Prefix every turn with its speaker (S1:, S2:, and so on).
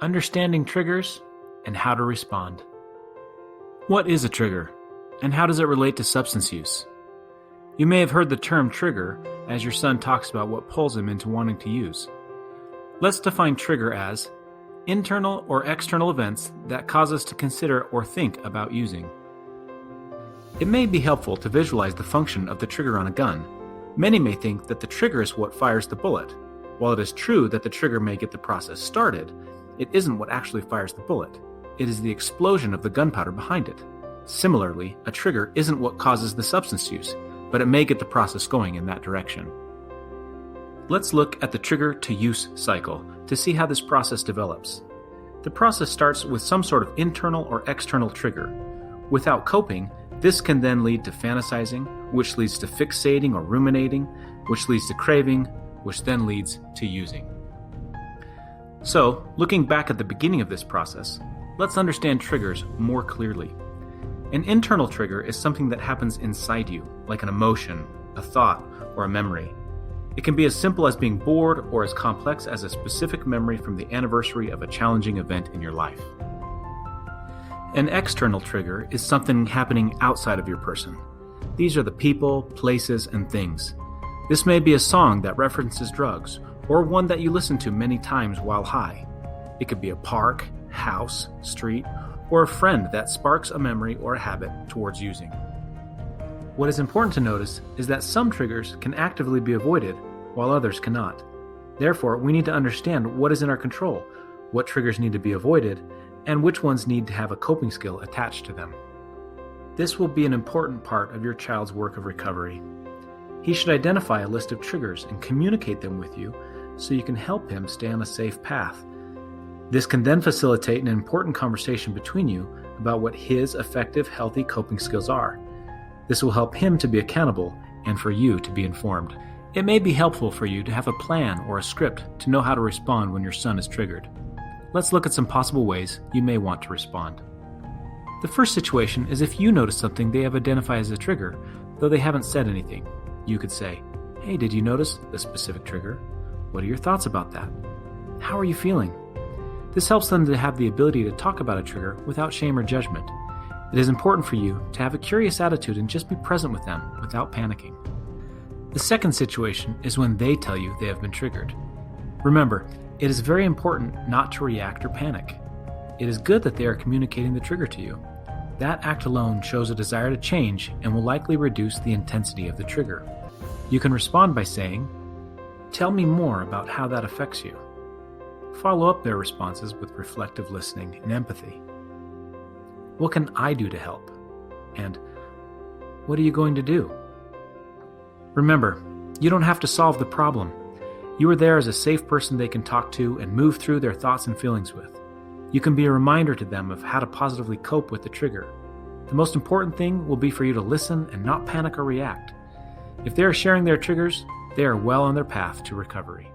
S1: understanding triggers, and how to respond. What is a trigger, and how does it relate to substance use? You may have heard the term trigger as your son talks about what pulls him into wanting to use. Let's define trigger as internal or external events that cause us to consider or think about using. It may be helpful to visualize the function of the trigger on a gun. Many may think that the trigger is what fires the bullet. While it is true that the trigger may get the process started, it isn't what actually fires the bullet. It is the explosion of the gunpowder behind it. Similarly, a trigger isn't what causes the substance use, but it may get the process going in that direction. Let's look at the trigger to use cycle to see how this process develops. The process starts with some sort of internal or external trigger. Without coping, this can then lead to fantasizing, which leads to fixating or ruminating, which leads to craving, which then leads to using. So, looking back at the beginning of this process, let's understand triggers more clearly. An internal trigger is something that happens inside you, like an emotion, a thought, or a memory. It can be as simple as being bored or as complex as a specific memory from the anniversary of a challenging event in your life. An external trigger is something happening outside of your person. These are the people, places, and things. This may be a song that references drugs, or one that you listen to many times while high. It could be a park, house, street, or a friend that sparks a memory or a habit towards using. What is important to notice is that some triggers can actively be avoided, while others cannot. Therefore, we need to understand what is in our control, what triggers need to be avoided, and which ones need to have a coping skill attached to them. This will be an important part of your child's work of recovery. He should identify a list of triggers and communicate them with you so you can help him stay on a safe path. This can then facilitate an important conversation between you about what his effective, healthy coping skills are. This will help him to be accountable and for you to be informed. It may be helpful for you to have a plan or a script to know how to respond when your son is triggered. Let's look at some possible ways you may want to respond. The first situation is if you notice something they have identified as a trigger, though they haven't said anything. You could say, "Hey, did you notice this specific trigger? What are your thoughts about that? How are you feeling?" This helps them to have the ability to talk about a trigger without shame or judgment. It is important for you to have a curious attitude and just be present with them without panicking. The second situation is when they tell you they have been triggered. Remember, it is very important not to react or panic. It is good that they are communicating the trigger to you. That act alone shows a desire to change and will likely reduce the intensity of the trigger. You can respond by saying, "Tell me more about how that affects you." Follow up their responses with reflective listening and empathy. "What can I do to help?" And "What are you going to do?" Remember, you don't have to solve the problem. You are there as a safe person they can talk to and move through their thoughts and feelings with. You can be a reminder to them of how to positively cope with the trigger. The most important thing will be for you to listen and not panic or react. If they are sharing their triggers, they are well on their path to recovery.